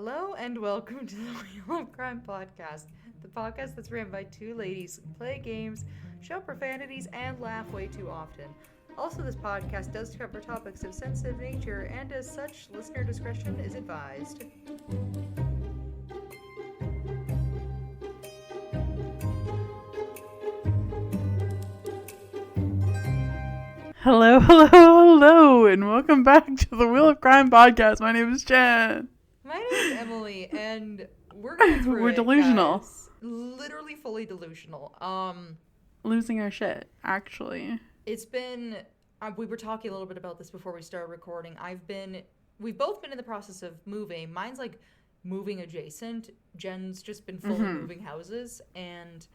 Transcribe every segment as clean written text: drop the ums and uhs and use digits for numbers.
Hello and welcome to the Wheel of Crime podcast, the podcast that's ran by two ladies who play games, show profanities, and laugh way too often. Also, this podcast does cover topics of sensitive nature, and as such, listener discretion is advised. Hello, and welcome back to the Wheel of Crime podcast. My name is Jenn. My name is Emily, and we're going through We're delusional. Guys. Literally fully delusional. Losing our shit, actually. It's been... we were talking a little bit about this before we started recording. We've both been in the process of moving. Mine's like moving adjacent. Jen's just been fully moving houses, and...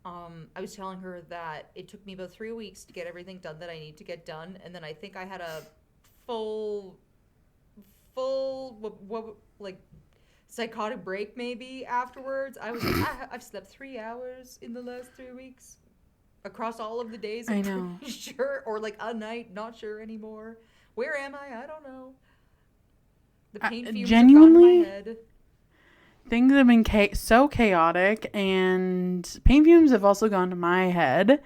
I was telling her that it took me about 3 weeks to get everything done that I need to get done, and then I think I had a full like psychotic break maybe afterwards. I was like, I've slept 3 hours in the last 3 weeks across all of the days. I know. Pretty sure, or like a night, not sure anymore. Where am I? I don't know. The pain fumes genuinely, have gone to my head. Things have been so chaotic, and pain fumes have also gone to my head,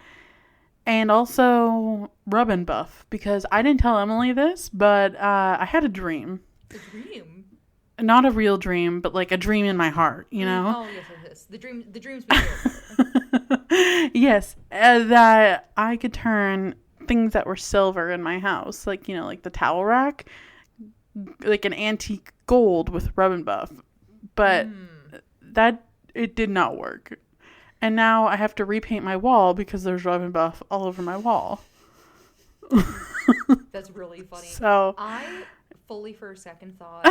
and also rub and buff, because I didn't tell Emily this, but I had a dream. A dream? Not a real dream, but like a dream in my heart, you know? Oh, yes. The dream's been good. Yes, that I could turn things that were silver in my house, like, you know, like the towel rack, like an antique gold with rub and buff. But it did not work. And now I have to repaint my wall because there's rub and buff all over my wall. That's really funny. So I fully for a second thought,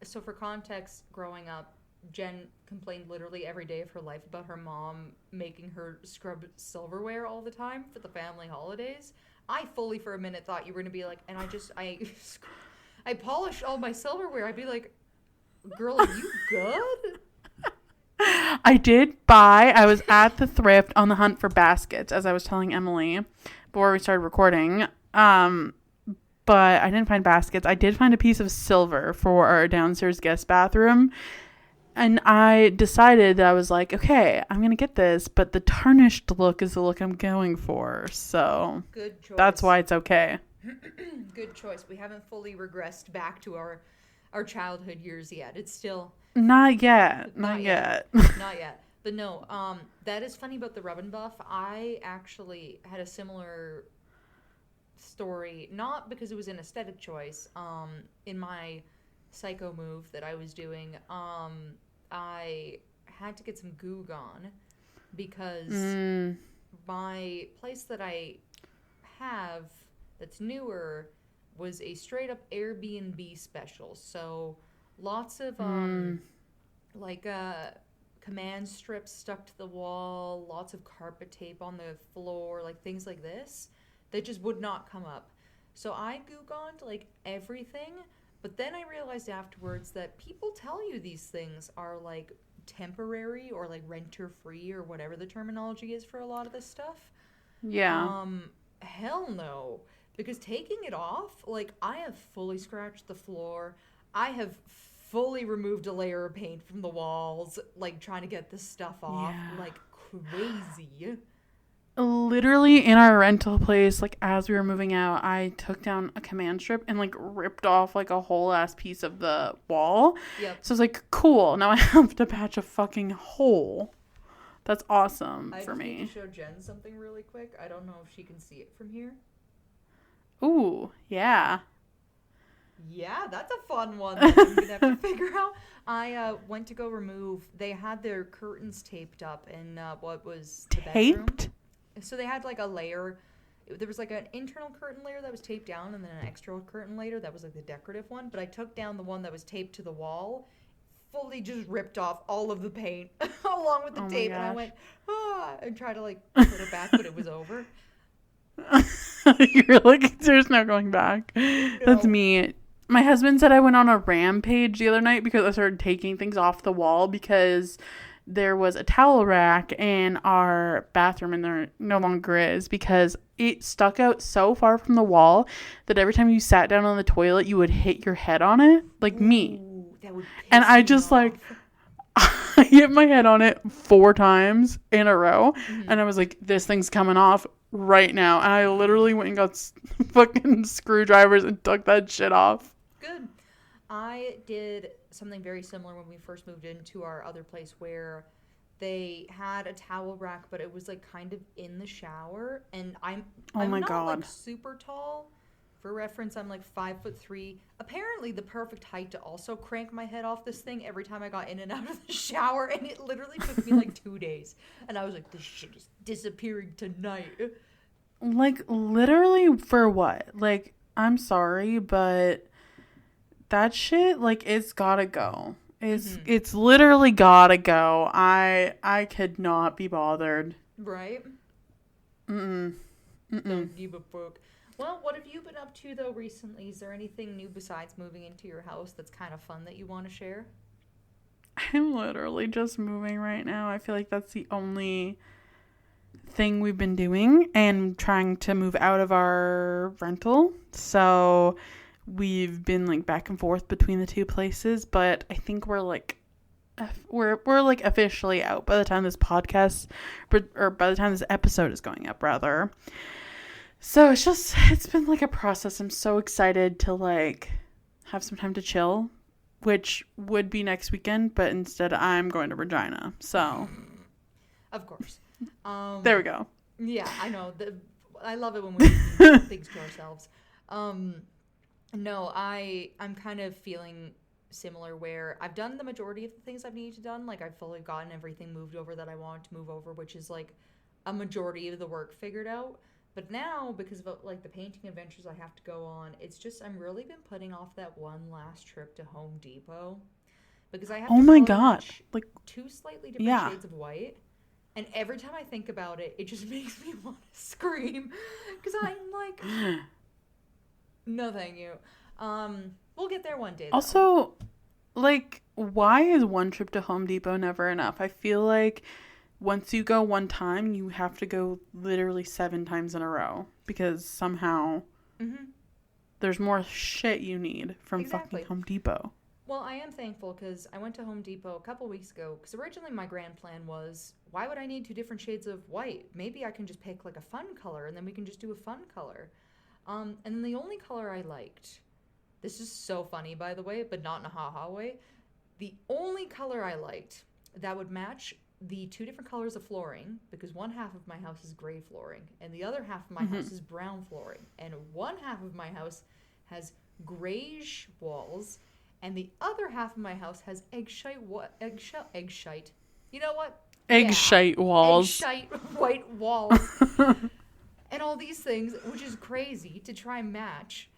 so for context, growing up, Jen complained literally every day of her life about her mom making her scrub silverware all the time for the family holidays. I fully for a minute thought you were going to be like, and I polish all my silverware. I'd be like, girl, are you good? I was at the thrift on the hunt for baskets, as I was telling Emily before we started recording. But I didn't find baskets. I did find a piece of silver for our downstairs guest bathroom. And I decided that I was like, okay, I'm going to get this, but the tarnished look is the look I'm going for. So good choice. That's why it's okay. Good choice. We haven't fully regressed back to our childhood years yet. It's still not yet. Not yet. But no, that is funny about the rub and buff. I actually had a similar story, not because it was an aesthetic choice. In my psycho move that I was doing, I had to get some goo gone because my place that I have that's newer was a straight up Airbnb special. So lots of command strips stuck to the wall, lots of carpet tape on the floor, like things like this that just would not come up. So I Googled like everything, but then I realized afterwards that people tell you these things are like temporary or like renter free or whatever the terminology is for a lot of this stuff. Yeah. Hell no. Because taking it off, like, I have fully scratched the floor. I have fully removed a layer of paint from the walls, like, trying to get this stuff off. Yeah. Like, crazy. Literally, in our rental place, like, as we were moving out, I took down a command strip and, like, ripped off, like, a whole-ass piece of the wall. Yep. So I was like, cool. Now I have to patch a fucking hole. That's awesome for me. I need to show Jen something really quick. I don't know if she can see it from here. Ooh, yeah. Yeah, that's a fun one that I'm going to have to figure out. I went to go remove, they had their curtains taped up in what was the bedroom. Taped? So they had like a layer, there was like an internal curtain layer that was taped down and then an external curtain layer that was like the decorative one. But I took down the one that was taped to the wall, fully just ripped off all of the paint along with the tape. And I went, and tried to like put it back, but it was over. You're like, there's no going back. No. That's me. My husband said I went on a rampage the other night because I started taking things off the wall because there was a towel rack in our bathroom and there no longer is because it stuck out so far from the wall that every time you sat down on the toilet you would hit your head on it, like me. That would And piss I me just off. I hit my head on it 4 times in a row. Mm-hmm. And I was like, this thing's coming off right now. And I literally went and got fucking screwdrivers and took that shit off. Good. I did something very similar when we first moved into our other place where they had a towel rack, but it was like kind of in the shower. And I'm my not God. like super tall. For reference, I'm like 5'3". Apparently, the perfect height to also crank my head off this thing every time I got in and out of the shower, and it literally took me like 2 days. And I was like, this shit is disappearing tonight. Like, literally for what? Like, I'm sorry, but that shit, like, it's gotta go. It's literally gotta go. I could not be bothered. Right? Mm-mm. Don't give a fuck. Well, what have you been up to, though, recently? Is there anything new besides moving into your house that's kind of fun that you want to share? I'm literally just moving right now. I feel like that's the only thing we've been doing, and trying to move out of our rental. So we've been like back and forth between the 2 places, but I think we're like officially out by the time this podcast, or by the time this episode is going up, rather. So it's been like a process. I'm so excited to like have some time to chill, which would be next weekend, but instead I'm going to Regina. So Of course. there we go. Yeah, I know. I love it when we do things to ourselves. No, I'm kind of feeling similar where I've done the majority of the things I've needed to done. Like, I've fully gotten everything moved over that I wanted to move over, which is like a majority of the work figured out. But now, because of like the painting adventures I have to go on, it's just I'm really been putting off that one last trip to Home Depot because I have Oh to my color God. match Like, 2 slightly different shades of white. And every time I think about it, it just makes me want to scream because I'm like, no, thank you. We'll get there one day, though. also, like, why is one trip to Home Depot never enough? I feel like once you go one time, you have to go literally 7 times in a row because somehow there's more shit you need from fucking Home Depot. Well, I am thankful because I went to Home Depot a couple weeks ago because originally my grand plan was, why would I need 2 different shades of white? Maybe I can just pick like a fun color and then we can just do a fun color. And then the only color I liked, this is so funny, by the way, but not in a ha-ha way. The only color I liked that would match the 2 different colors of flooring, because one half of my house is gray flooring and the other half of my house is brown flooring, and one half of my house has grayish walls and the other half of my house has eggshite. You know what? Eggshite walls. Eggshite white walls. And all these things, which is crazy to try and match.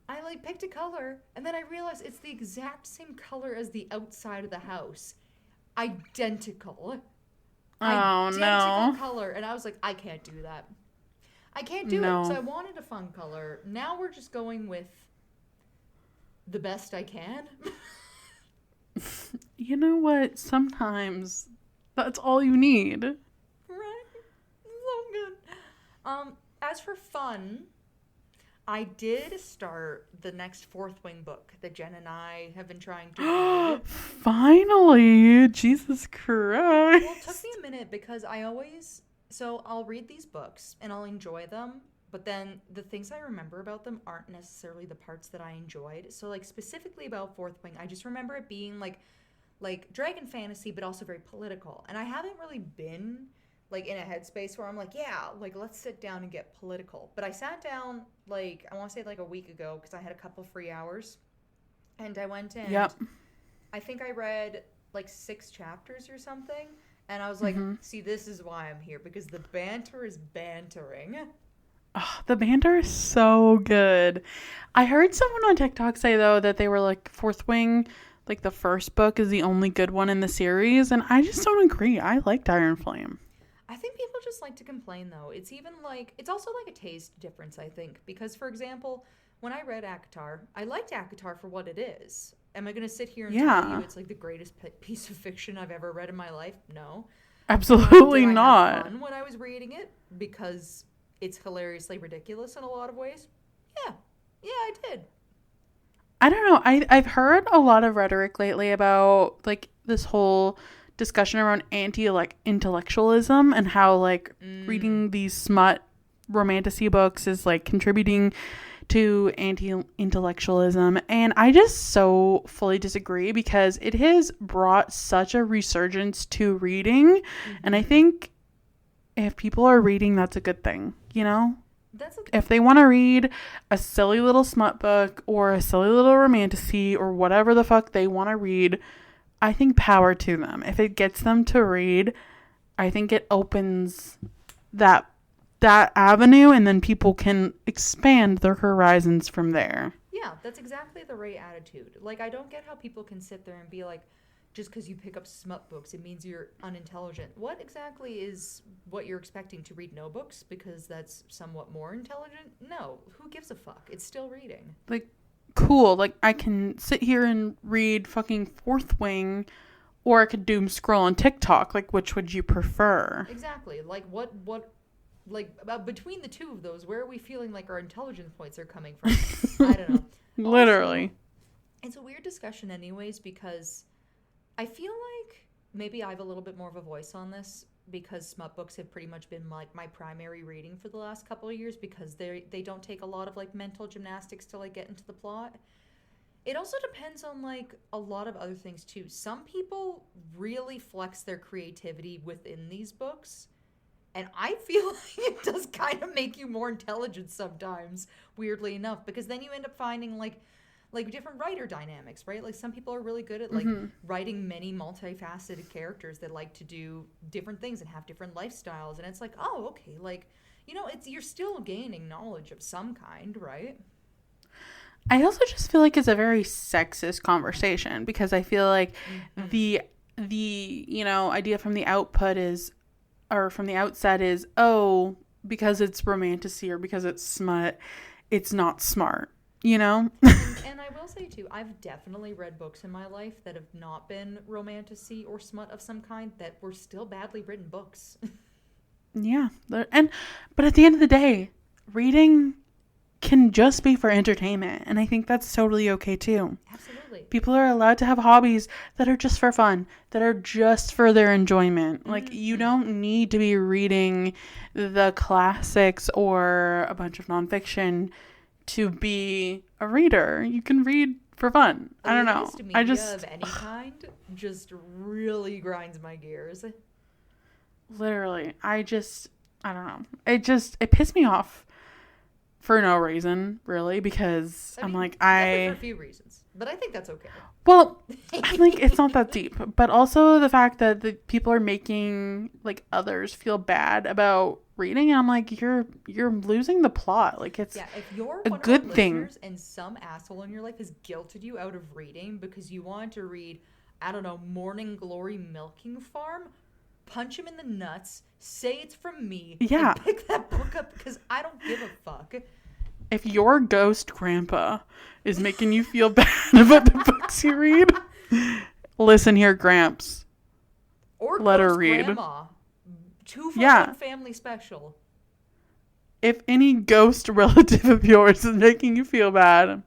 I like picked a color and then I realized it's the exact same color as the outside of the house. Identical no. color. And I was like, I can't do that. I can't do it. So I wanted a fun color. Now we're just going with the best I can. You know what? Sometimes that's all you need. Right? So good. As for fun, I did start the next Fourth Wing book that Jenn and I have been trying to read. Finally! Jesus Christ! Well, it took me a minute because I'll read these books and I'll enjoy them, but then the things I remember about them aren't necessarily the parts that I enjoyed. So, like, specifically about Fourth Wing, I just remember it being like dragon fantasy, but also very political. And I haven't really been like in a headspace where I'm like, yeah, like let's sit down and get political. But I sat down like, I want to say like a week ago because I had a couple free hours. And I went in. Yep. I think I read like 6 chapters or something. And I was like, see, this is why I'm here, because the banter is bantering. Oh, the banter is so good. I heard someone on TikTok say, though, that they were like, Fourth Wing, like the first book is the only good one in the series. And I just don't agree. I liked Iron Flame. I think people just like to complain, though. It's even like, it's also like a taste difference, I think. Because, for example, when I read ACOTAR, I liked ACOTAR for what it is. Am I going to sit here and tell you it's like the greatest piece of fiction I've ever read in my life? No. Absolutely Did I not. have fun when I was reading it? Because it's hilariously ridiculous in a lot of ways? Yeah. Yeah, I did. I don't know. I've heard a lot of rhetoric lately about like this whole discussion around anti-intellectualism and how like reading these smut romantasy books is like contributing to anti-intellectualism, and I just so fully disagree because it has brought such a resurgence to reading, and I think if people are reading, that's a good thing, you know? If they want to read a silly little smut book or a silly little romantasy or whatever the fuck they want to read, I think power to them. If it gets them to read, I think it opens that avenue, and then people can expand their horizons from there. Yeah, that's exactly the right attitude. Like, I don't get how people can sit there and be like, just because you pick up smut books, it means you're unintelligent. What exactly is what you're expecting, to read no books because that's somewhat more intelligent? No, who gives a fuck? It's still reading. Like, cool. Like, I can sit here and read fucking Fourth Wing, or I could doom scroll on TikTok. Like, which would you prefer? Exactly. Like, what like, between the two of those, where are we feeling like our intelligence points are coming from? I don't know. Literally. Also, it's a weird discussion anyways, because I feel like maybe I have a little bit more of a voice on this because smut books have pretty much been like my primary reading for the last couple of years, because they don't take a lot of like mental gymnastics to like get into the plot. It also depends on like a lot of other things too. Some people really flex their creativity within these books, and I feel like it does kind of make you more intelligent sometimes, weirdly enough, because then you end up finding like different writer dynamics, right? Like, some people are really good at like writing many multifaceted characters that like to do different things and have different lifestyles, and it's like, oh, okay, like, you know, it's, you're still gaining knowledge of some kind, right? I also just feel like it's a very sexist conversation, because I feel like the you know, idea from the output is, or from the outset is, oh, because it's romantasy or because it's smut, it's not smart, you know? And I will say too, I've definitely read books in my life that have not been romantasy or smut of some kind that were still badly written books. Yeah. But at the end of the day, reading can just be for entertainment, and I think that's totally okay too. Absolutely. People are allowed to have hobbies that are just for fun, that are just for their enjoyment. Like, you don't need to be reading the classics or a bunch of nonfiction to be a reader. You can read for fun. I don't know. Media of any kind just really grinds my gears. Literally, I don't know. It pissed me off for no reason, really, because I'm like, for a few reasons, but I think that's okay. Well, I'm like, it's not that deep, but also the fact that the people are making like others feel bad about reading, and I'm like, you're losing the plot. Like, it's if you're a one good of our thing, listeners and some asshole in your life has guilted you out of reading because you wanted to read, I don't know, Morning Glory Milking Farm, punch him in the nuts, say it's from me, and pick that book up, because I don't give a fuck. If your ghost grandpa is making you feel bad about the books you read, listen here, Gramps. Or let her read. Grandma. 2 for 1 family special. If any ghost relative of yours is making you feel bad,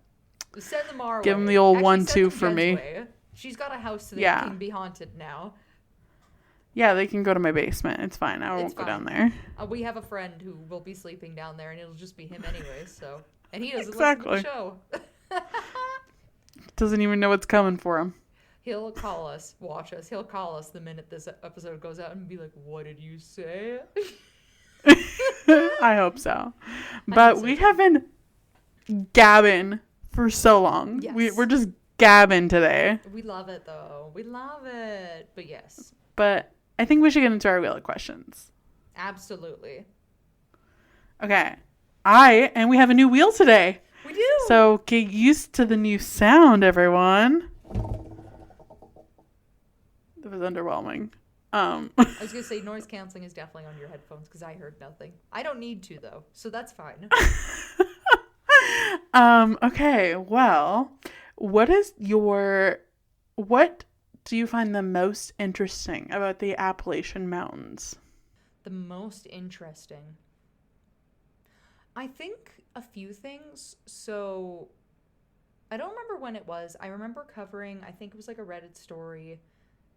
send them our way. Give them the old 1-2 for me. Way. She's got a house that can be haunted now. Yeah, they can go to my basement. It's fine. I won't go down there. We have a friend who will be sleeping down there, and it'll just be him anyway. So, and he doesn't listen to the show. Doesn't even know what's coming for him. He'll call us, watch us. He'll call us the minute this episode goes out and be like, "What did you say?" I hope so. But we have been gabbing for so long. Yes. We're just gabbing today. We love it, though. We love it. But yes. But I think we should get into our wheel of questions. Absolutely. Okay. And we have a new wheel today. We do. So get used to the new sound, everyone. That was underwhelming. I was going to say noise canceling is definitely on your headphones because I heard nothing. I don't need to, though, so that's fine. Okay, well, what do you find the most interesting about the Appalachian Mountains? The most interesting? I think a few things. So I don't remember when it was. I remember covering, I think it was like a Reddit story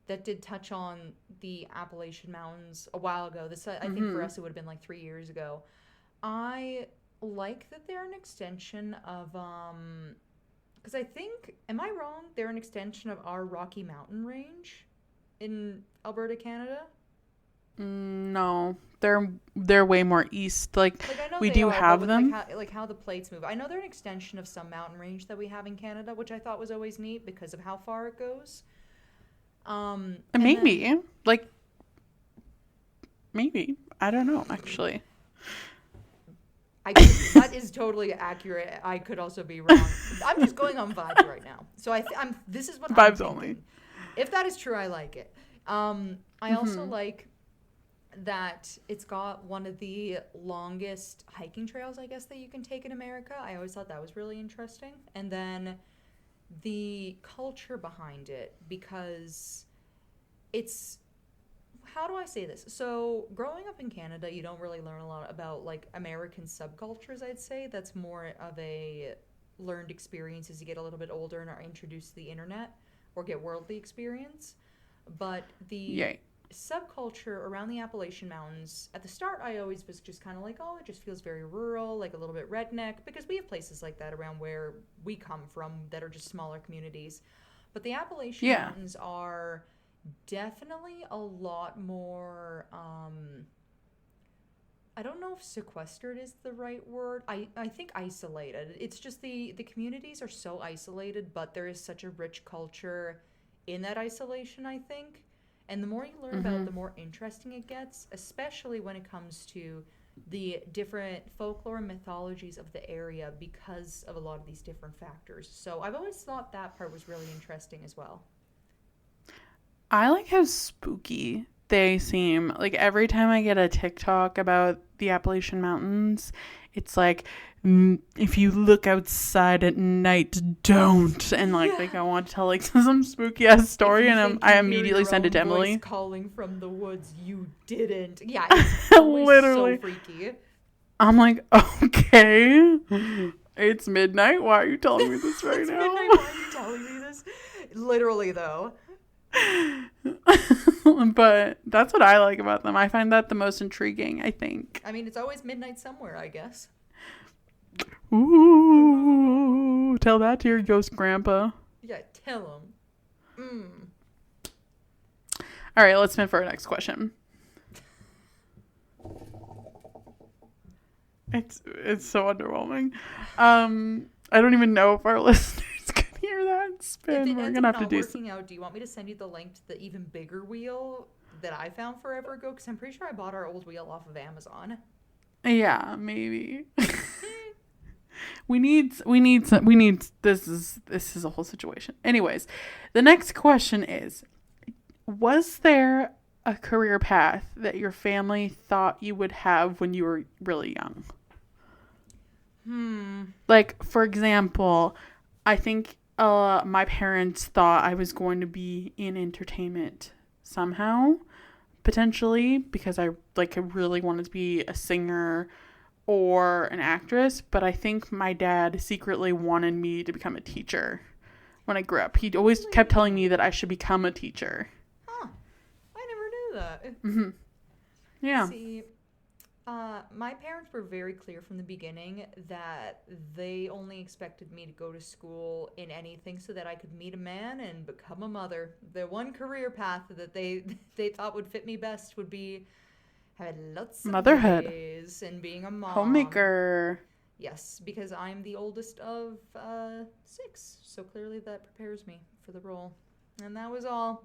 that did touch on the Appalachian Mountains a while ago. This, I think for Mm-hmm. us, it would have been like 3 years ago. I like that they're an extension of, because I think, am I wrong? They're an extension of our Rocky Mountain range in Alberta, Canada. No, they're way more east. Like Like I know we they do are, but have with like them. how the plates move, I know they're an extension of some mountain range that we have in Canada, which I thought was always neat because of how far it goes. And then Maybe, like maybe I don't know actually. that is totally accurate. I could also be wrong. I'm just going on vibes right now. So I'm this is what I'm Vibes only. thinking. If that is true, I like it. I also Mm-hmm. like that it's got one of the longest hiking trails, I guess, that you can take in America. I always thought that was really interesting. And then the culture behind it, because it's, how do I say this? So, growing up in Canada, you don't really learn a lot about like American subcultures, I'd say. That's more of a learned experience as you get a little bit older and are introduced to the internet or get worldly experience. But the Yay. subculture around the Appalachian Mountains, at the start, I always was just kind of like, oh, it just feels very rural, like a little bit redneck, because we have places like that around where we come from that are just smaller communities. But the Appalachian Yeah. Mountains are definitely a lot more, I don't know if sequestered is the right word. I think isolated. It's just the communities are so isolated, but there is such a rich culture in that isolation, I think. And the more you learn about it, Mm-hmm. the more interesting it gets, especially when it comes to the different folklore and mythologies of the area because of a lot of these different factors. So I've always thought that part was really interesting as well. I like how spooky they seem. Like every time I get a TikTok about the Appalachian Mountains, it's like, if you look outside at night, don't. And like they Yeah. go on to tell like some spooky ass If story, you and think I you hear immediately your send it own to voice Emily. calling from the woods, you didn't. Yeah, it's always so Literally, freaky. I'm like, okay, it's midnight. Why are you telling me this right It's now? midnight. Why are you telling me this? Literally, though. But that's what I like about them. I find that the most intriguing, I think. I mean, it's always midnight somewhere, I guess. Ooh, tell that to your ghost grandpa. Yeah, tell him. All right, let's move for our next question. It's so underwhelming. I don't even know if our listeners can hear that If spin. it We're ends gonna up have to not do. working out, do you want me to send you the link to the even bigger wheel that I found forever ago? Because I'm pretty sure I bought our old wheel off of Amazon. Yeah, maybe. we need. This is a whole situation. Anyways, the next question is: was there a career path that your family thought you would have when you were really young? Like, for example, I think my parents thought I was going to be in entertainment somehow, potentially, because I really wanted to be a singer or an actress. But I think my dad secretly wanted me to become a teacher when I grew up. He always kept telling me that I should become a teacher. Huh. I never knew that. Mm-hmm. Yeah. See, my parents were very clear from the beginning that they only expected me to go to school in anything so that I could meet a man and become a mother. The one career path that they thought would fit me best would be having lots of Motherhood. babies and being a mom. Homemaker. Yes, because I'm the oldest of 6, so clearly that prepares me for the role. And that was all.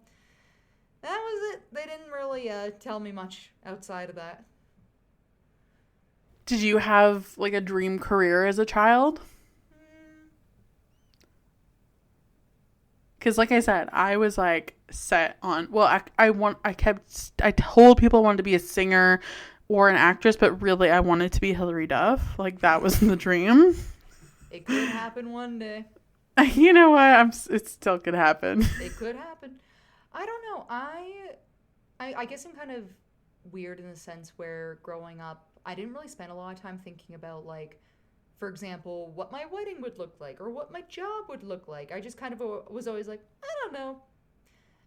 That was it. They didn't really tell me much outside of that. Did you have like a dream career as a child? Because like I said, I was like set on, well, I told people I wanted to be a singer or an actress, but really I wanted to be Hilary Duff. Like that was the dream. It could happen one day. You know what? It still could happen. It could happen. I don't know. I guess I'm kind of weird in the sense where growing up, I didn't really spend a lot of time thinking about like for example, what my wedding would look like or what my job would look like. I just kind of was always like, I don't know.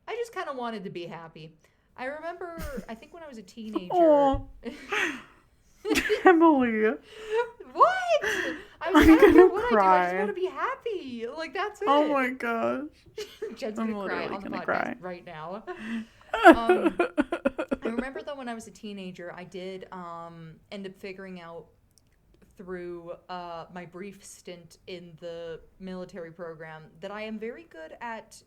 I just kind of wanted to be happy. I remember, I think when I was a teenager. Oh, Emily. What? I was I'm like, I don't care gonna what I do. I cry. just want to be happy. Like, that's it. Oh my gosh. Jen's I'm gonna cry literally on the gonna podcast cry. right now. I remember though when I was a teenager, I did end up figuring out through my brief stint in the military program that I am very good at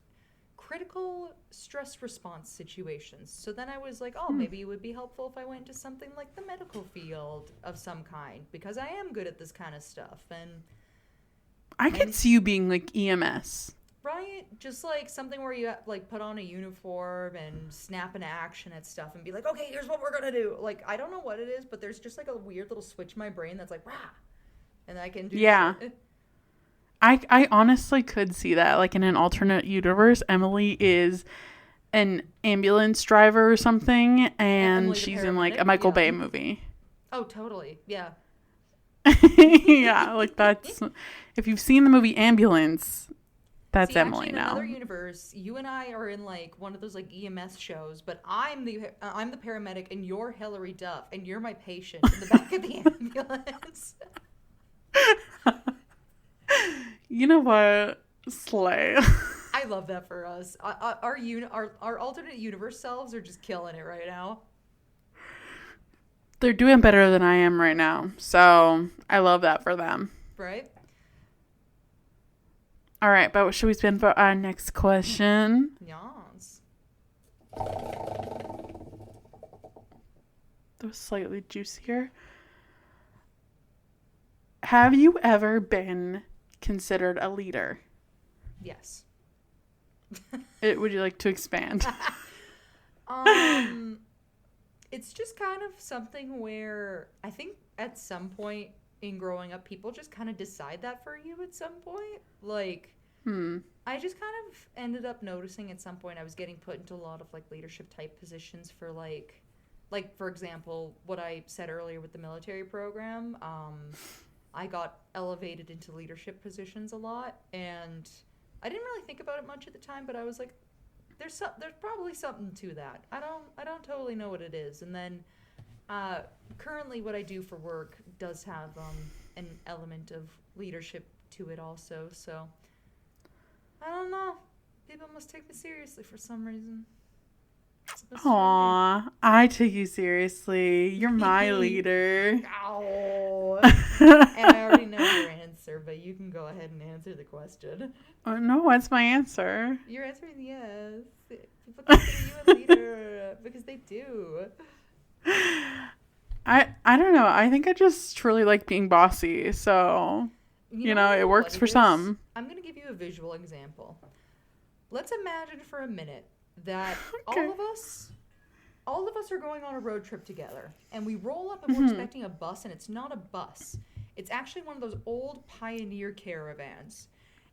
critical stress response situations. So then I was like, oh, maybe it would be helpful if I went into something like the medical field of some kind, because I am good at this kind of stuff. And I could see you being like EMS. right? Just like something where you like put on a uniform and snap into action at stuff and be like, okay, here's what we're gonna do. Like, I don't know what it is, but there's just like a weird little switch in my brain that's like, rah, and I can do shit. I honestly could see that. Like in an alternate universe, Emily is an ambulance driver or something, and Emily the she's in like a paramedic? Michael Yeah. Bay movie. Oh, totally. Yeah. Yeah, like that's, if you've seen the movie Ambulance, that's See, Emily actually, in now. another universe, you and I are in like one of those like EMS shows, but I'm the paramedic and you're Hilary Duff and you're my patient in the back of the ambulance. You know what? Slay. I love that for us. Our alternate universe selves are just killing it right now. They're doing better than I am right now. So I love that for them. Right? All right, but what should we spin for our next question? Yes. That was slightly juicier. Have you ever been considered a leader? Yes. Would you like to expand? It's just kind of something where I think at some point in growing up, people just kind of decide that for you at some point. Like, I just kind of ended up noticing at some point I was getting put into a lot of like leadership type positions for like for example, what I said earlier with the military program. I got elevated into leadership positions a lot, and I didn't really think about it much at the time, but I was like, there's probably something to that. I don't totally know what it is. And then currently what I do for work does have an element of leadership to it also. So I don't know. People must take me seriously for some reason. Aw, I take you seriously. You're my leader. Ow. And I already know your answer, but you can go ahead and answer the question. Oh, no, what's my answer? You're answering yes. People consider you a leader because they do. I don't know. I think I just truly like being bossy. So, you know it works for some. I'm going to give you a visual example. Let's imagine for a minute that Okay. all of us are going on a road trip together, and we roll up and we're expecting a bus, and it's not a bus. It's actually one of those old Pioneer caravans.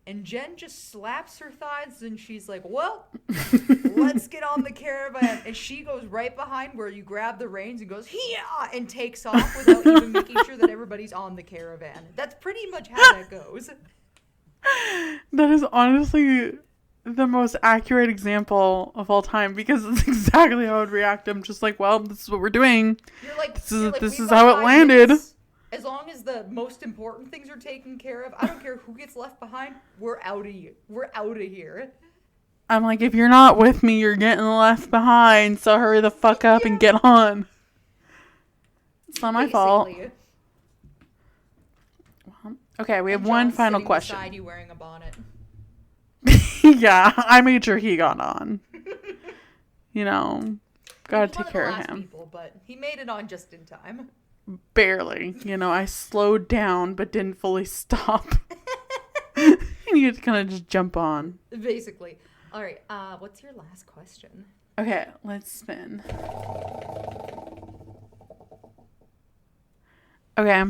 And Jen just slaps her thighs and she's like, well, let's get on the caravan. And she goes right behind where you grab the reins and goes, yeah, and takes off without even making sure that everybody's on the caravan. That's pretty much how that goes. That is honestly the most accurate example of all time, because it's exactly how I would react. I'm just like, well, this is what we're doing. You're like, This "We've is got how it 5 landed." minutes. As long as the most important things are taken care of, I don't care who gets left behind. We're out of here. We're out of here. I'm like, if you're not with me, you're getting left behind. So hurry the fuck up and get on. It's not my fault. Basically. Okay, we have And one John's final sitting question. beside you wearing a bonnet. Yeah, I made sure he got on. You know, gotta He's one take care the of last him. People, but he made it on just in time. Barely. You know, I slowed down but didn't fully stop. And you had to kind of just jump on. Basically. All right. What's your last question? Okay, let's spin. Okay.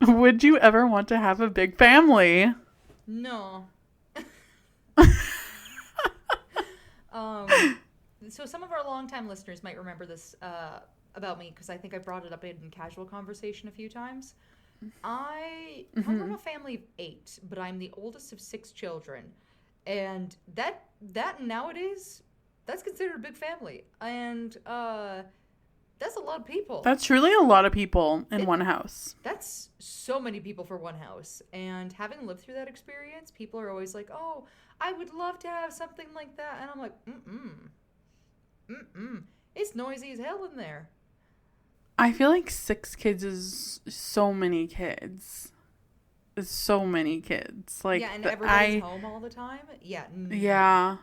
Would you ever want to have a big family? No. So some of our longtime listeners might remember this about me because I think I brought it up in casual conversation a few times. I come from a family of 8, but I'm the oldest of 6 children. And that nowadays, that's considered a big family. And that's a lot of people. That's truly a lot of people in It, one house. that's so many people for one house. And having lived through that experience, people are always like, "Oh, I would love to have something like that." And I'm like, "Mm-mm. It's noisy as hell in there." I feel like 6 kids is so many kids. It's so many kids. Like, Yeah, and everybody's home all the time. Yeah, no. yeah.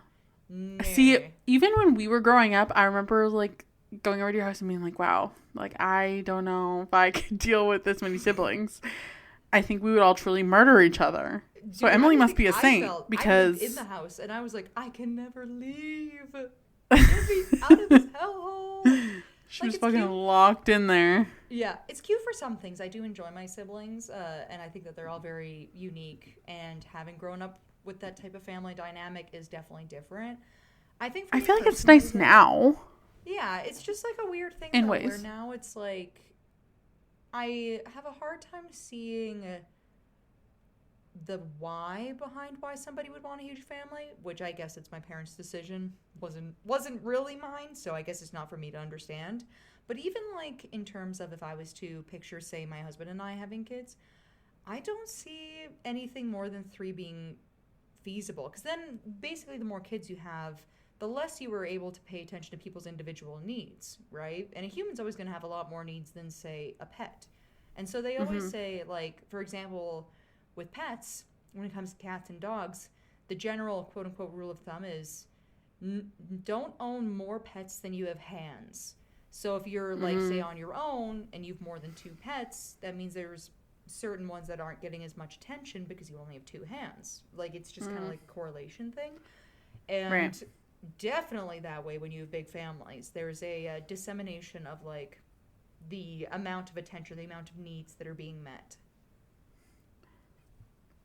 No. See, even when we were growing up, I remember, like, going over to your house and being like, wow, like, I don't know if I could deal with this many siblings. I think we would all truly murder each other. Dude, So Emily must be a saint I because lived in the house, and I was like, I can never leave. Get me out of this hellhole. she was fucking locked in there. Yeah, it's cute for some things. I do enjoy my siblings, and I think that they're all very unique. And having grown up with that type of family dynamic is definitely different. I think. I feel like it's nice now. Yeah, it's just like a weird thing in though, ways. where now it's like I have a hard time seeing the why behind why somebody would want a huge family, which I guess it's my parents' decision. Wasn't really mine, so I guess it's not for me to understand. But even like in terms of if I was to picture, say, my husband and I having kids, I don't see anything more than 3 being feasible. Because then basically the more kids you have, the less you were able to pay attention to people's individual needs, right? And a human's always going to have a lot more needs than, say, a pet. And so they always say, like, for example, with pets, when it comes to cats and dogs, the general quote-unquote rule of thumb is don't own more pets than you have hands. So if you're, like, say, on your own and you've more than 2 pets, that means there's certain ones that aren't getting as much attention because you only have 2 hands. Like, it's just kind of like a correlation thing. And definitely that way when you have big families. There's a dissemination of, like, the amount of attention, the amount of needs that are being met.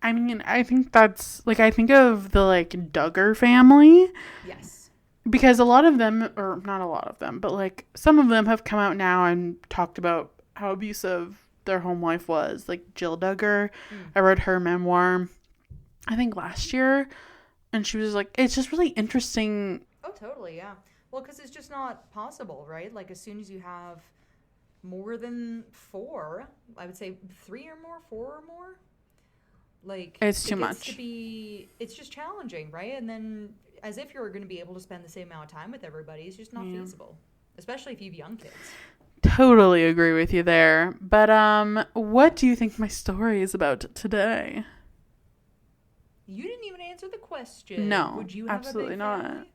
I mean, I think that's, like, I think of the, like, Duggar family. Yes. Because a lot of them, or not a lot of them, but, like, some of them have come out now and talked about how abusive their home life was. Like, Jill Duggar, I read her memoir, I think last year, and she was like, it's just really interesting. Oh, totally, yeah. Well, because it's just not possible, right? Like, as soon as you have more than 4, I would say 3 or more, 4 or more, like, it's too much. It's just challenging, right? And then as if you're going to be able to spend the same amount of time with everybody, it's just not feasible, especially if you have young kids. Totally agree with you there. But what do you think my story is about today? You didn't even answer the question. No, Would you have absolutely a big not. family?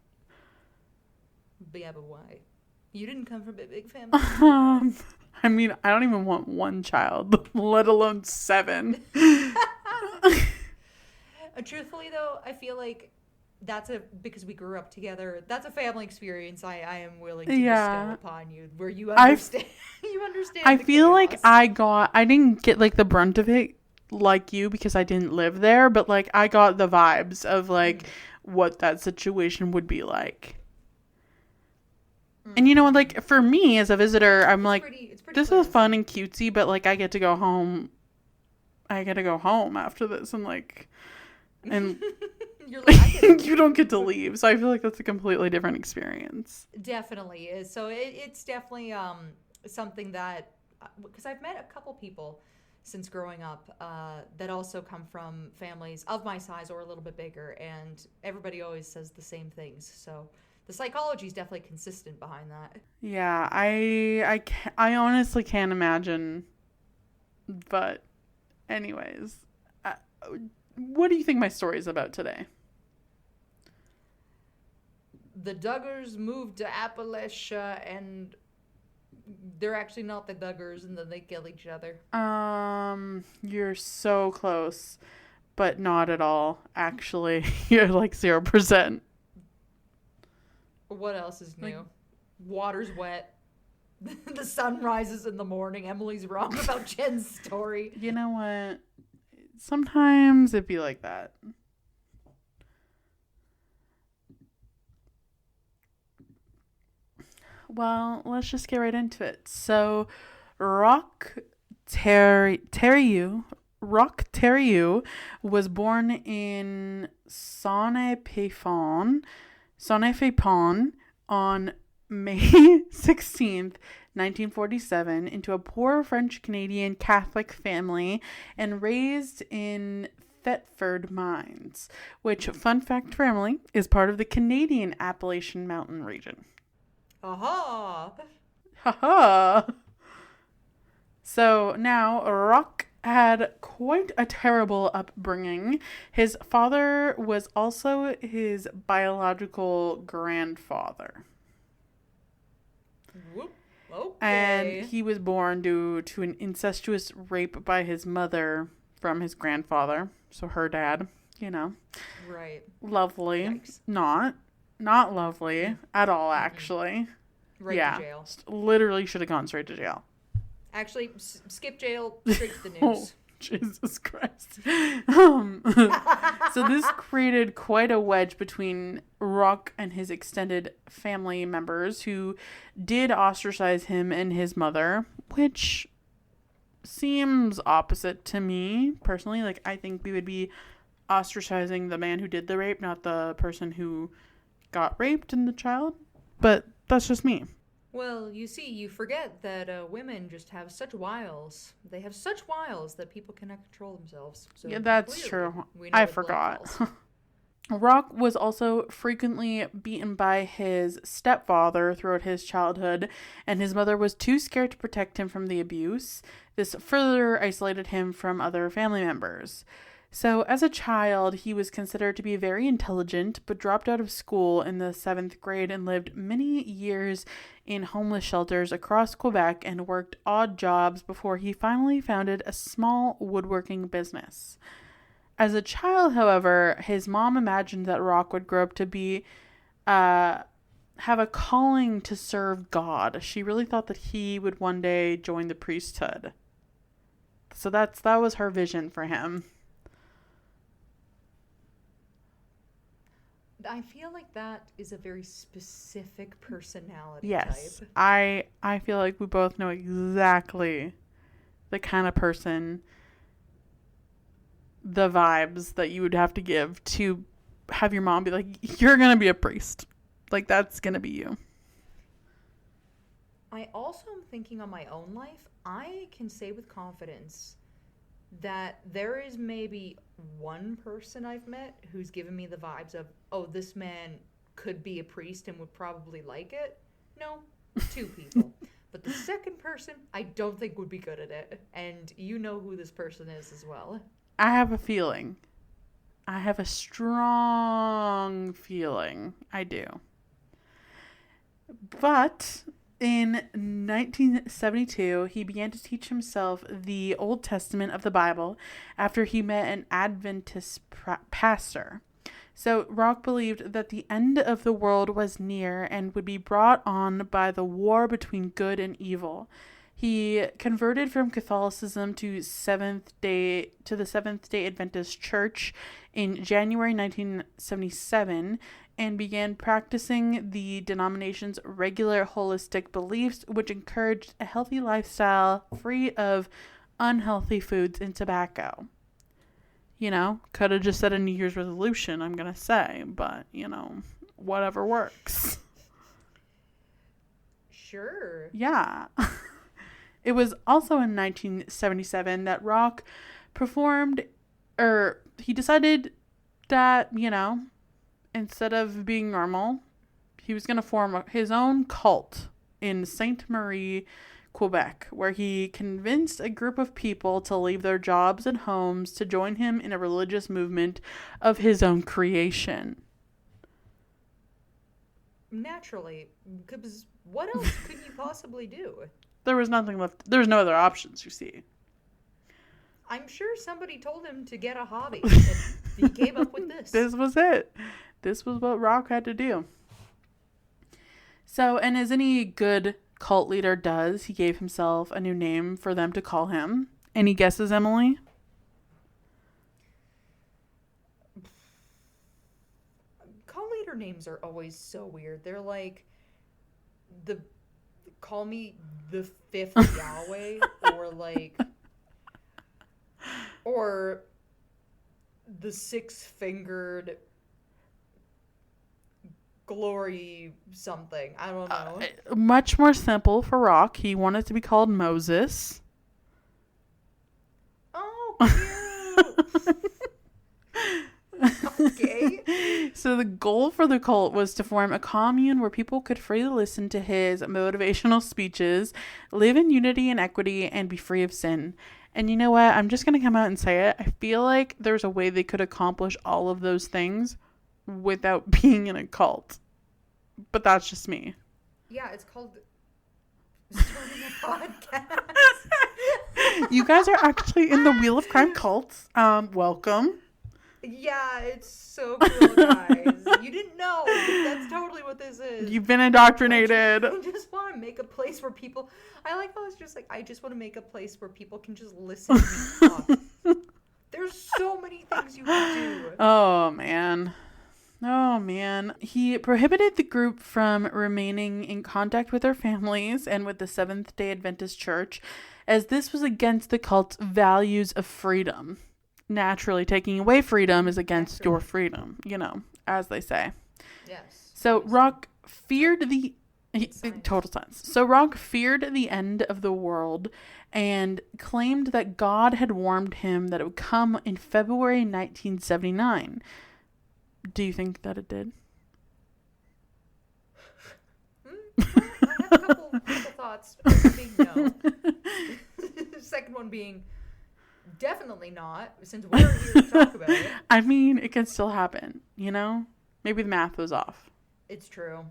Yeah, but why? You didn't come from a big family. I mean, I don't even want 1 child, let alone 7. Truthfully, though, I feel like because we grew up together, that's a family experience I am willing to bestow upon you, where you understand. You understand. I feel like I didn't get, like, the brunt of it like you because I didn't live there, but, like, I got the vibes of, like, what that situation would be like. And, you know, like, for me as a visitor, I'm like, this is fun and cutesy, but, like, I get to go home after this, and, like, and you're like, you don't get to leave. So I feel like that's a completely different experience. Definitely is. So it's definitely something that, because I've met a couple people since growing up that also come from families of my size or a little bit bigger, and everybody always says the same things. So the psychology is definitely consistent behind that. Yeah, I honestly can't imagine. But anyways, what do you think my story is about today? The Duggars moved to Appalachia, and they're actually not the Duggars, and then they kill each other. You're so close, but not at all. Actually, you're like 0%. What else is new? Like, water's wet. The sun rises in the morning. Emily's wrong about Jen's story. You know what? Sometimes it'd be like that. Well, let's just get right into it. So, Roch Thériault, Roch Thériault, was born in Saône-et-Pépin on May 16th, 1947, into a poor French-Canadian Catholic family and raised in Thetford Mines, which, fun fact for Emily, is part of the Canadian Appalachian Mountain region. Aha! Haha! So now Roch had quite a terrible upbringing. His father was also his biological grandfather. Whoop. Okay. And he was born due to an incestuous rape by his mother from his grandfather. So her dad, Right. Lovely. Yikes. Not lovely at all, actually. Right to jail. Literally should have gone straight to jail. Actually, skip jail, straight to the news. Jesus Christ. So this created quite a wedge between Roch and his extended family members, who did ostracize him and his mother, which seems opposite to me personally. Like, I think we would be ostracizing the man who did the rape, not the person who got raped and the child. But that's just me. Well, you see, you forget that women just have such wiles. They have such wiles that people cannot control themselves. So Yeah, that's clearly, true. we know I what blood forgot. calls. Roch was also frequently beaten by his stepfather throughout his childhood, and his mother was too scared to protect him from the abuse. This further isolated him from other family members. So, as a child, he was considered to be very intelligent, but dropped out of school in the 7th grade and lived many years in homeless shelters across Quebec and worked odd jobs before he finally founded a small woodworking business. As a child, however, his mom imagined that Roch would grow up to be, have a calling to serve God. She really thought that he would one day join the priesthood. So that was her vision for him. I feel like that is a very specific personality Yes, type. I feel like we both know exactly the kind of person, the vibes that you would have to give to have your mom be like, you're going to be a priest. Like, that's going to be you. I also am thinking on my own life, I can say with confidence that there is maybe one person I've met who's given me the vibes of, oh, this man could be a priest and would probably like it. No, 2 people. But the second person, I don't think would be good at it. And you know who this person is as well. I have a feeling. I have a strong feeling. I do. But in 1972, he began to teach himself the Old Testament of the Bible after he met an Adventist pastor. So Roch believed that the end of the world was near and would be brought on by the war between good and evil. He converted from Catholicism to the Seventh-day Adventist Church in January 1977 and began practicing the denomination's regular holistic beliefs, which encouraged a healthy lifestyle free of unhealthy foods and tobacco. Could have just said a New Year's resolution, I'm going to say, but, whatever works. Sure. Yeah. It was also in 1977 that Roch he decided that, instead of being normal, he was going to form his own cult in Ste. Marie, Quebec, where he convinced a group of people to leave their jobs and homes to join him in a religious movement of his own creation. Naturally, because what else could you possibly do? There was nothing left. There's no other options, you see. I'm sure somebody told him to get a hobby, and he came up with this. This was it. This was what Roch had to do. So, and as any good cult leader does, he gave himself a new name for them to call him. Any guesses, Emily? Cult leader names are always so weird. They're like call me the 5th Yahweh, or like Or the six-fingered glory something. I don't know. Much more simple for Roch. He wanted to be called Moses. Oh, cute. Okay. So the goal for the cult was to form a commune where people could freely listen to his motivational speeches, live in unity and equity, and be free of sin. And you know what? I'm just going to come out and say it. I feel like there's a way they could accomplish all of those things without being in a cult. But that's just me. Yeah, it's called starting a podcast. You guys are actually in the Wheel of Crime cult. Welcome. Yeah, it's so cool, guys. You didn't know. That's totally what this is. You've been indoctrinated. I just want to make a place where people... I like how it's just like, I just want to make a place where people can just listen to me talk. There's so many things you can do. Oh, man. He prohibited the group from remaining in contact with their families and with the Seventh-day Adventist Church, as this was against the cult's values of freedom. Naturally, taking away freedom is against your freedom, as they say. Yes. So Roch feared total sense. So Roch feared the end of the world and claimed that God had warned him that it would come in February 1979. Do you think that it did? I have a couple thoughts. First being no. The second one being definitely not, since we're here to talk about it. I mean, it can still happen, Maybe the math was off. It's true.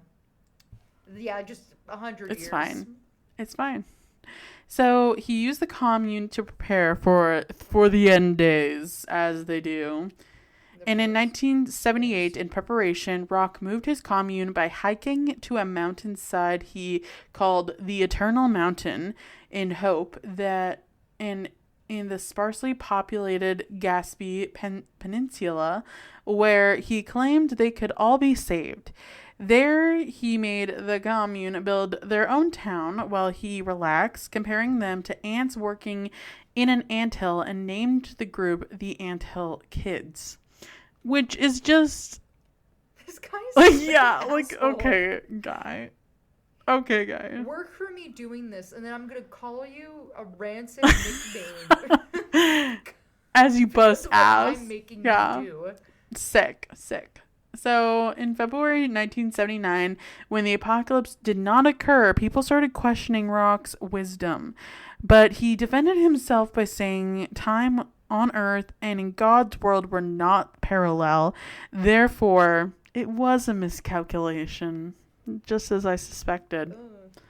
Yeah, just 100 years. It's fine. So he used the commune to prepare for the end days, as they do. And in 1978, in preparation, Roch moved his commune by hiking to a mountainside he called the Eternal Mountain, in hope that in the sparsely populated Gaspé Peninsula, where he claimed they could all be saved. There, he made the commune build their own town while he relaxed, comparing them to ants working in an anthill, and named the group the Anthill Kids. Which is just... This guy's okay, guy. Okay, guy. Work for me doing this, and then I'm gonna call you a rancid nickname. As you bust ass. I'm making you do. Sick. So, in February 1979, when the apocalypse did not occur, people started questioning Roch's wisdom. But he defended himself by saying time on Earth and in God's world were not parallel. Therefore, it was a miscalculation, just as I suspected.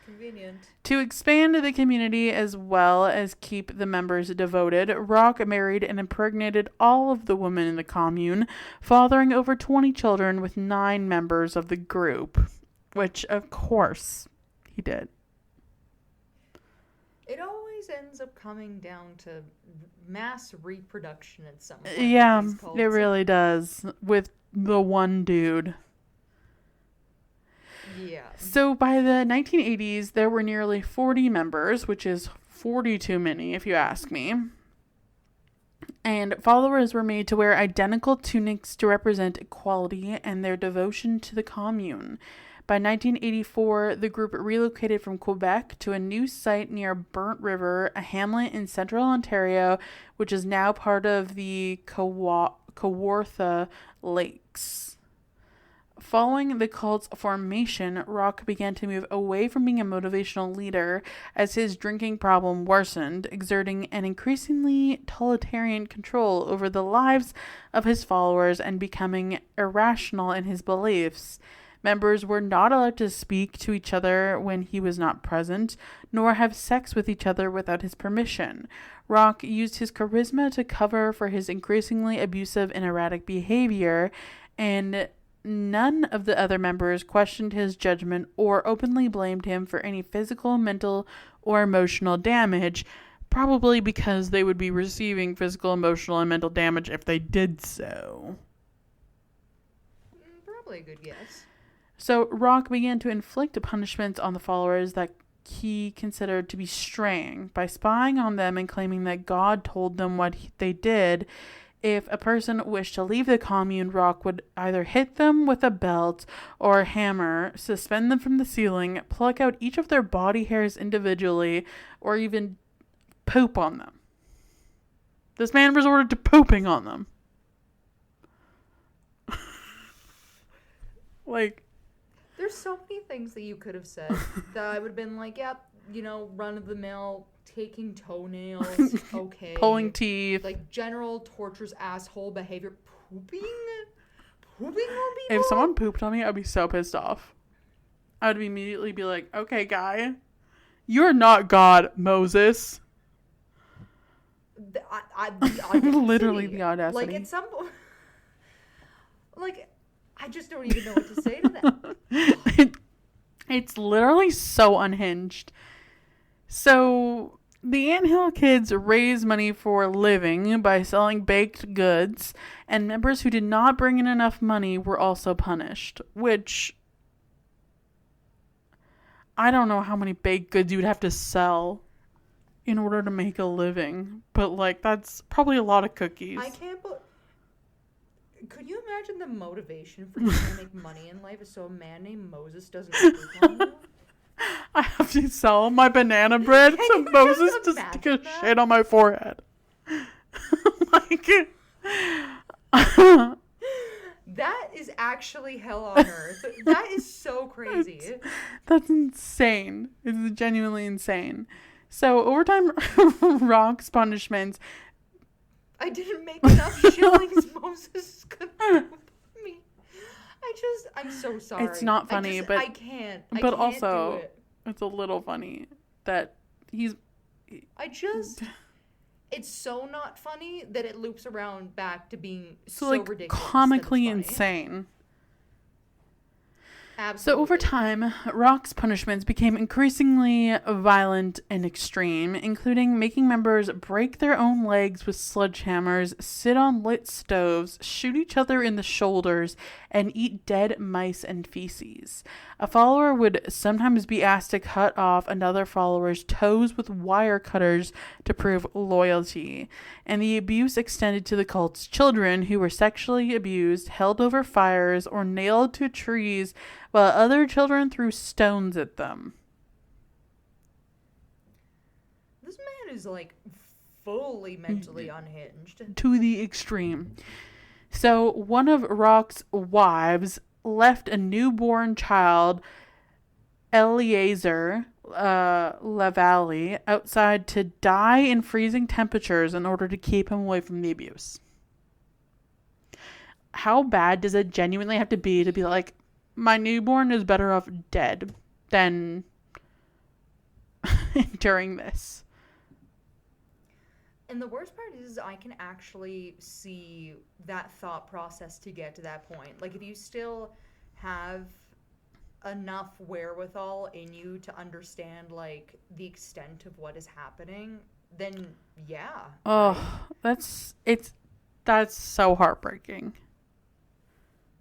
Convenient. To expand the community as well as keep the members devoted, Roch married and impregnated all of the women in the commune, fathering over 20 children with 9 members of the group, which, of course, he did. It always ends up coming down to mass reproduction at some point. Yeah, it really does, with the one dude. Yeah. So by the 1980s, there were nearly 40 members, which is 40 too many, if you ask me. And followers were made to wear identical tunics to represent equality and their devotion to the commune. By 1984, the group relocated from Quebec to a new site near Burnt River, a hamlet in central Ontario, which is now part of the Kawartha Lakes. Following the cult's formation, Roch began to move away from being a motivational leader as his drinking problem worsened, exerting an increasingly totalitarian control over the lives of his followers and becoming irrational in his beliefs. Members were not allowed to speak to each other when he was not present, nor have sex with each other without his permission. Roch used his charisma to cover for his increasingly abusive and erratic behavior, and none of the other members questioned his judgment or openly blamed him for any physical, mental, or emotional damage, probably because they would be receiving physical, emotional, and mental damage if they did so. Probably a good guess. So Roch began to inflict punishments on the followers that he considered to be straying by spying on them and claiming that God told them what they did. If a person wished to leave the commune, Roch would either hit them with a belt or a hammer, suspend them from the ceiling, pluck out each of their body hairs individually, or even poop on them. This man resorted to pooping on them. Like, there's so many things that you could have said that I would have been like, yep, run of the mill, taking toenails, okay. Pulling teeth. Like, general torturous asshole behavior. Pooping on people? If someone pooped on me, I'd be so pissed off. I would immediately be like, okay, guy, you're not God, Moses. The audacity. Literally the audacity. Like, at some point, like, I just don't even know what to say to that. It's literally so unhinged. So the Anthill kids raised money for a living by selling baked goods, and members who did not bring in enough money were also punished, which I don't know how many baked goods you would have to sell in order to make a living, but like that's probably a lot of cookies. I can't could you imagine the motivation for you to make money in life is so a man named Moses doesn't poop on you? I have to sell my banana bread so Moses to stick a shit on my forehead. Like, that is actually hell on earth. That is so crazy. That's insane. It's genuinely insane. So over time, Roch's punishments. I didn't make enough shillings. Moses is gonna poop me. I'm so sorry. It's not funny, but I can't. But also, it's a little funny that he's. It's so not funny that it loops around back to being so like ridiculous. Comically insane. Absolutely. So over time, Roch's punishments became increasingly violent and extreme, including making members break their own legs with sledgehammers, sit on lit stoves, shoot each other in the shoulders, and eat dead mice and feces. A follower would sometimes be asked to cut off another follower's toes with wire cutters to prove loyalty. And the abuse extended to the cult's children, who were sexually abused, held over fires, or nailed to trees, while other children threw stones at them. This man is like fully mentally unhinged. To the extreme. So one of Roch's wives left a newborn child, Eleazar Lavallee, outside to die in freezing temperatures in order to keep him away from the abuse. How bad does it genuinely have to be like, my newborn is better off dead than during this? And the worst part is I can actually see that thought process to get to that point. Like, if you still have enough wherewithal in you to understand, like, the extent of what is happening, then yeah. Oh, that's so heartbreaking.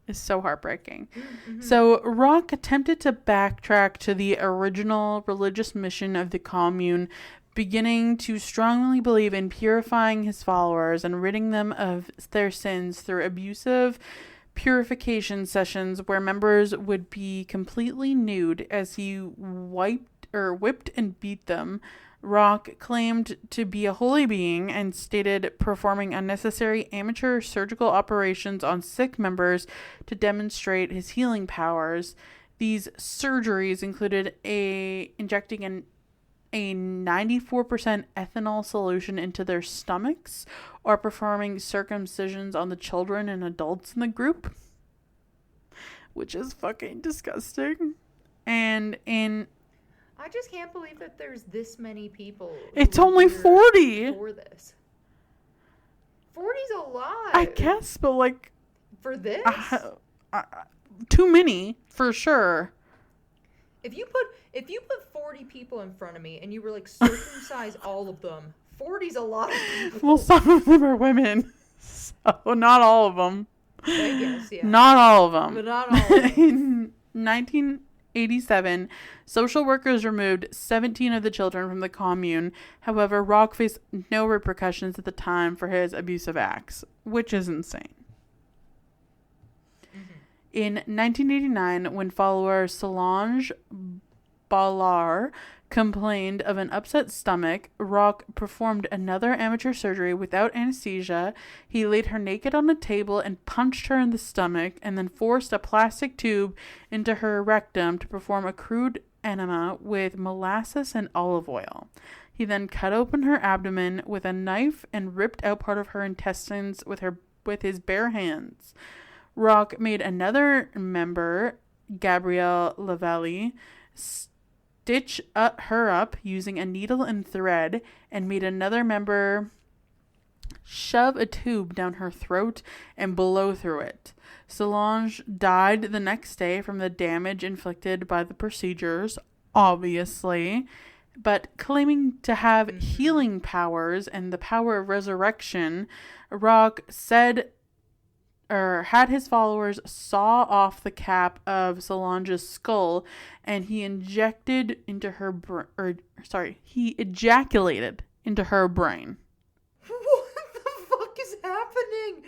It's so heartbreaking. Mm-hmm. So Roch attempted to backtrack to the original religious mission of the commune, beginning to strongly believe in purifying his followers and ridding them of their sins through abusive purification sessions where members would be completely nude as he whipped and beat them. Roch claimed to be a holy being and stated performing unnecessary amateur surgical operations on sick members to demonstrate his healing powers. These surgeries included injecting a 94% ethanol solution into their stomachs, or performing circumcisions on the children and adults in the group, which is fucking disgusting. And I just can't believe that there's this many people. It's only 40 for this. 40's a lot, I guess, but like for this, too mmany for sure. If you put 40 people in front of me and you were like, circumcise all of them, 40's a lot of people. Well, some of them are women, so not all of them. I guess, yeah. Not all of them. But not all of them. In 1987, social workers removed 17 of the children from the commune. However, Roch faced no repercussions at the time for his abusive acts, which is insane. In 1989, when follower Solange Ballard complained of an upset stomach, Roch performed another amateur surgery without anesthesia. He laid her naked on a table and punched her in the stomach, and then forced a plastic tube into her rectum to perform a crude enema with molasses and olive oil. He then cut open her abdomen with a knife and ripped out part of her intestines with his bare hands. Roch made another member, Gabrielle Lavallee, stitch her up using a needle and thread, and made another member shove a tube down her throat and blow through it. Solange died the next day from the damage inflicted by the procedures, obviously, but claiming to have healing powers and the power of resurrection, Roch had his followers saw off the cap of Solange's skull, and he ejaculated into her brain. What the fuck is happening?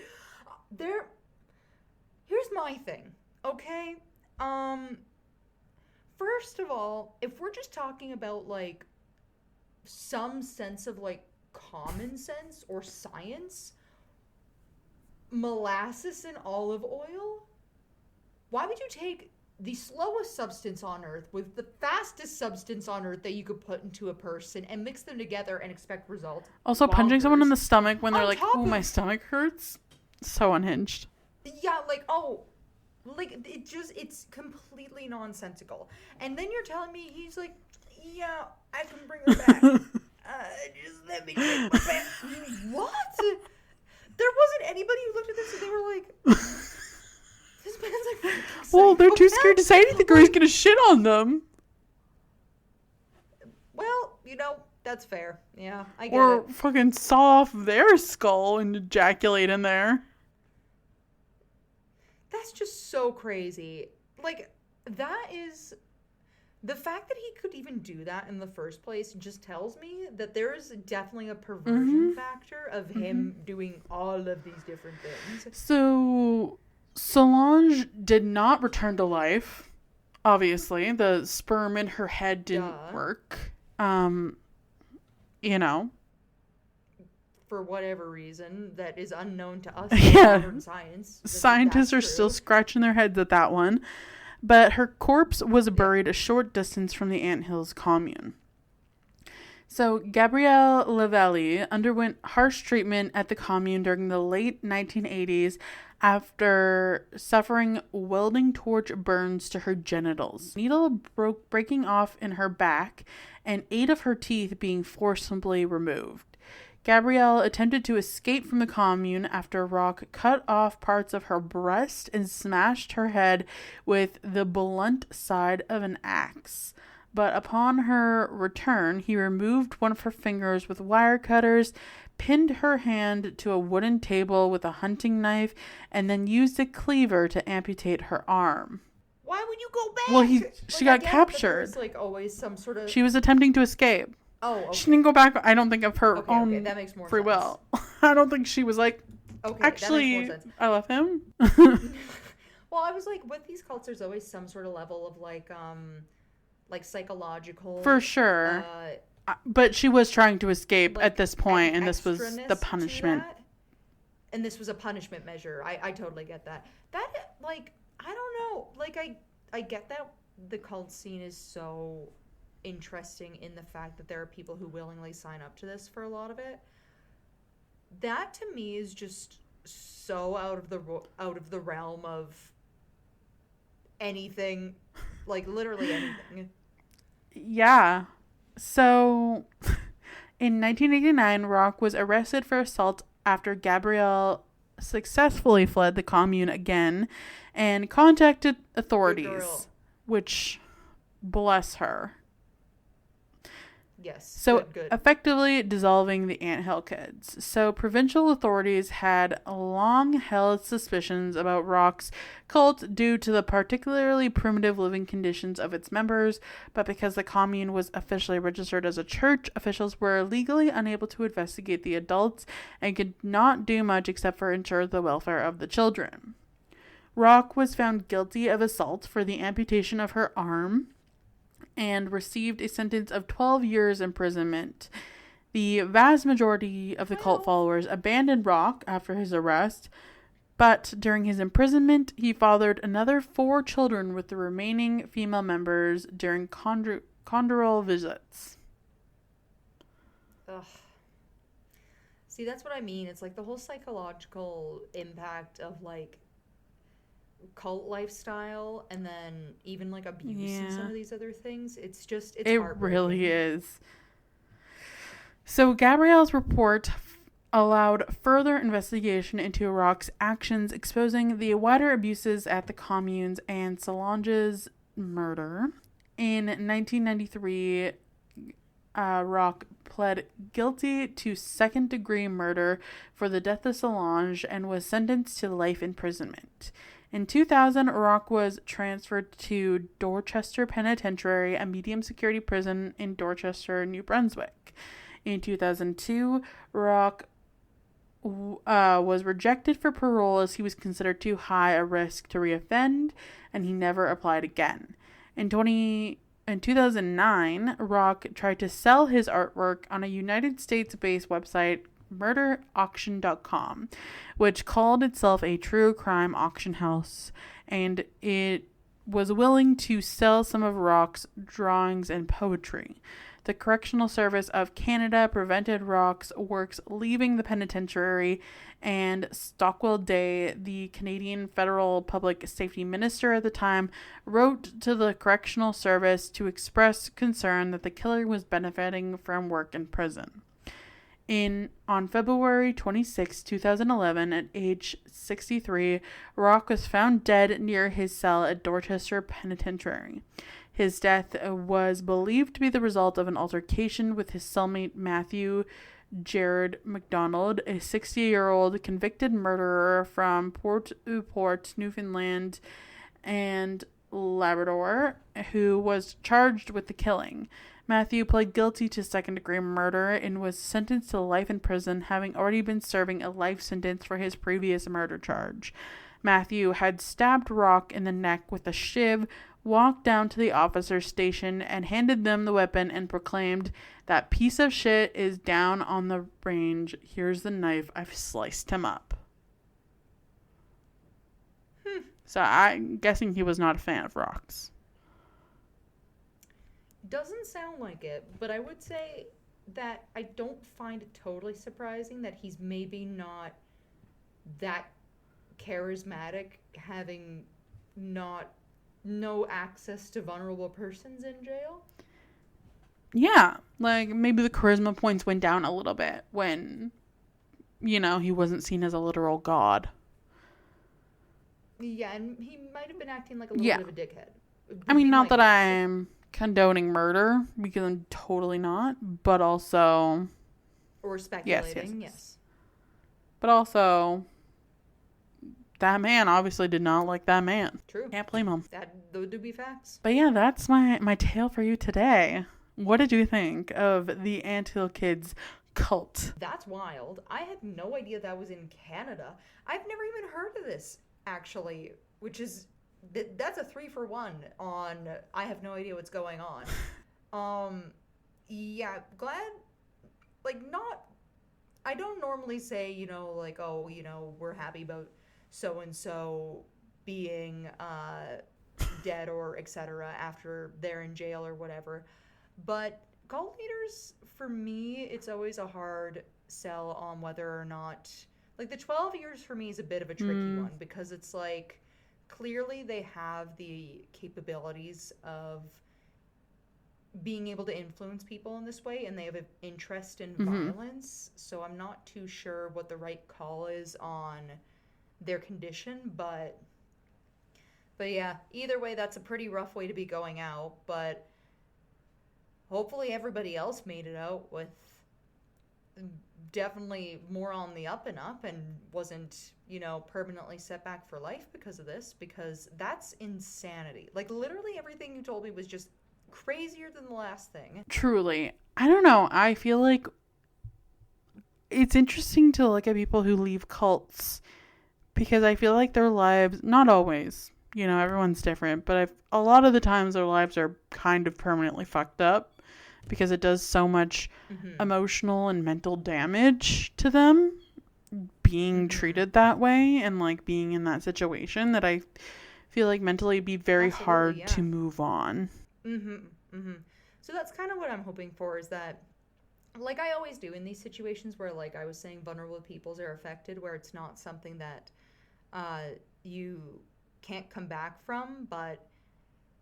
Here's my thing, okay? First of all, if we're just talking about, like, some sense of, like, common sense or science, molasses and olive oil? Why would you take the slowest substance on earth with the fastest substance on earth that you could put into a person and mix them together and expect results? Also, punching someone in the stomach when they're like, "Oh, my stomach hurts." So unhinged. Yeah, it's completely nonsensical. And then you're telling me he's like, "Yeah, I can bring her back. Just let me take my back." What? There wasn't anybody who looked at this and they were like, this man's like, well, they're too scared to say anything or he's gonna shit on them. Well, that's fair. Yeah, I get it. Or fucking saw off their skull and ejaculate in there. That's just so crazy. Like, that is... The fact that he could even do that in the first place just tells me that there is definitely a perversion factor of him doing all of these different things. So, Solange did not return to life. Obviously, the sperm in her head didn't work. For whatever reason that is unknown to us in modern science. Scientists are still scratching their heads at that one. But her corpse was buried a short distance from the Anthills commune. So Gabrielle Lavallee underwent harsh treatment at the commune during the late 1980s after suffering welding torch burns to her genitals. Needle breaking off in her back and 8 of her teeth being forcibly removed. Gabrielle attempted to escape from the commune after Roch cut off parts of her breast and smashed her head with the blunt side of an axe. But upon her return, he removed one of her fingers with wire cutters, pinned her hand to a wooden table with a hunting knife, and then used a cleaver to amputate her arm. Why would you go back? Well, she got captured. There's always some sort of... She was attempting to escape. Oh, okay. She didn't go back, I don't think, of her own that makes more free sense. will. I don't think she was like, actually, that makes more sense. I love him. Well, I was like, with these cults, there's always some sort of level of like psychological... For sure. But she was trying to escape at this point, and this was the punishment. And this was a punishment measure. I totally get that. That, I don't know. I get that the cult scene is so... interesting in the fact that there are people who willingly sign up to this for a lot of it. That to me is just so out of the realm of anything, literally anything. Yeah. So in 1989, Roch was arrested for assault after Gabrielle successfully fled the commune again and contacted authorities, which bless her. Yes. So Good. effectively dissolving the anthill kids. So provincial authorities had long held suspicions about Roch's cult due to the particularly primitive living conditions of its members, but because the commune was officially registered as a church, officials were legally unable to investigate the adults and could not do much except for ensure the welfare of the children. Roch was found guilty of assault for the amputation of her arm and received a sentence of 12 years imprisonment. The vast majority of the cult followers abandoned Roch after his arrest, but during his imprisonment, he fathered another 4 children with the remaining female members during conjugal visits. Ugh. See, that's what I mean. It's like the whole psychological impact of like cult lifestyle and then even like abuse and some of these other things. It's it really is. So Gabrielle's report allowed further investigation into Roch's actions, exposing the wider abuses at the communes and Solange's murder. In 1993, Roch pled guilty to second-degree murder for the death of Solange and was sentenced to life imprisonment. In 2000, Roch was transferred to Dorchester Penitentiary, a medium-security prison in Dorchester, New Brunswick. In 2002, Roch was rejected for parole as he was considered too high a risk to reoffend, and he never applied again. In 2009, Roch tried to sell his artwork on a United States-based website, murderauction.com, which called itself a true crime auction house, and it was willing to sell some of Roch's drawings and poetry. The Correctional Service of Canada prevented Roch's works leaving the penitentiary, and Stockwell Day, the Canadian Federal Public Safety Minister at the time, wrote to the Correctional Service to express concern that the killer was benefiting from work in prison. On February 26, 2011, at age 63, Roch was found dead near his cell at Dorchester Penitentiary. His death was believed to be the result of an altercation with his cellmate Matthew Jared MacDonald, a 60-year-old convicted murderer from Port au Port, Newfoundland and Labrador, who was charged with the killing. Matthew pled guilty to second-degree murder and was sentenced to life in prison, having already been serving a life sentence for his previous murder charge. Matthew had stabbed Roch in the neck with a shiv, walked down to the officer's station and handed them the weapon and proclaimed, "That piece of shit is down on the range. Here's the knife. I've sliced him up." So I'm guessing he was not a fan of Roch's. Doesn't sound like it, but I would say that I don't find it totally surprising that he's maybe not that charismatic, having no access to vulnerable persons in jail. Yeah, like maybe the charisma points went down a little bit when, he wasn't seen as a literal god. Yeah, and he might have been acting like a little bit of a dickhead. I mean, not that I'm condoning murder, because I'm totally not, but also... Or speculating, yes. But also, that man obviously did not like that man. True. Can't blame him. Those do be facts. But yeah, that's my tale for you today. What did you think of the Anthill Kids cult? That's wild. I had no idea that was in Canada. I've never even heard of this, actually, which is... That's a 3-for-1 on I have no idea what's going on. Yeah, glad, I don't normally say, we're happy about so-and-so being dead or etc. after they're in jail or whatever. But cult leaders, for me, it's always a hard sell on whether or not, the 12 years for me is a bit of a tricky one, because it's clearly they have the capabilities of being able to influence people in this way, and they have an interest in violence. So I'm not too sure what the right call is on their condition, but yeah, either way, that's a pretty rough way to be going out. But hopefully everybody else made it out with definitely more on the up and up and wasn't, permanently set back for life because of this, because that's insanity. Like, literally everything you told me was just crazier than the last thing. Truly. I don't know. I feel like it's interesting to look at people who leave cults because I feel like their lives, not always, everyone's different, but a lot of the times their lives are kind of permanently fucked up because it does so much emotional and mental damage to them being treated that way and like being in that situation that I feel like mentally it'd be very hard to move on. So that's kind of what I'm hoping for, is that, like I always do in these situations where, like I was saying, vulnerable peoples are affected, where it's not something that you can't come back from. But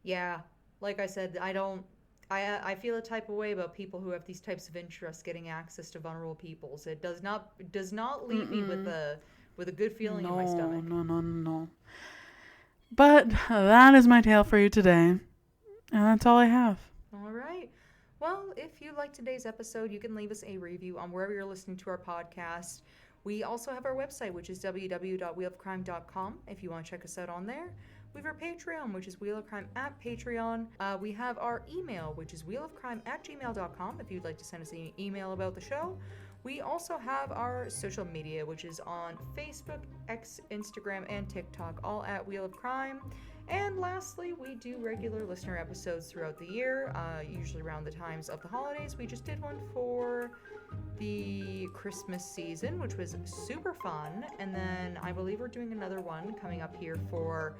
yeah, like I said, I feel a type of way about people who have these types of interests getting access to vulnerable peoples. It does not leave me with a good feeling in my stomach. No. But that is my tale for you today. And that's all I have. All right. Well, if you liked today's episode, you can leave us a review on wherever you're listening to our podcast. We also have our website, which is www.wheelofcrime.com, if you want to check us out on there. We have our Patreon, which is Wheel of Crime at Patreon. We have our email, which is wheelofcrime@gmail.com, if you'd like to send us an email about the show. We also have our social media, which is on Facebook, X, Instagram, and TikTok, all at Wheel of Crime. And lastly, we do regular listener episodes throughout the year, usually around the times of the holidays. We just did one for the Christmas season, which was super fun. And then I believe we're doing another one coming up here for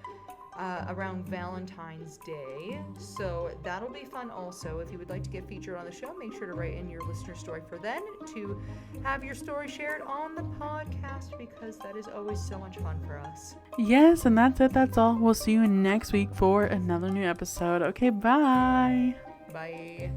around Valentine's Day. So that'll be fun also. If you would like to get featured on the show, make sure to write in your listener story for then to have your story shared on the podcast, because that is always so much fun for us. Yes, and that's it. That's all. We'll see you next week for another new episode. Okay, bye. Bye.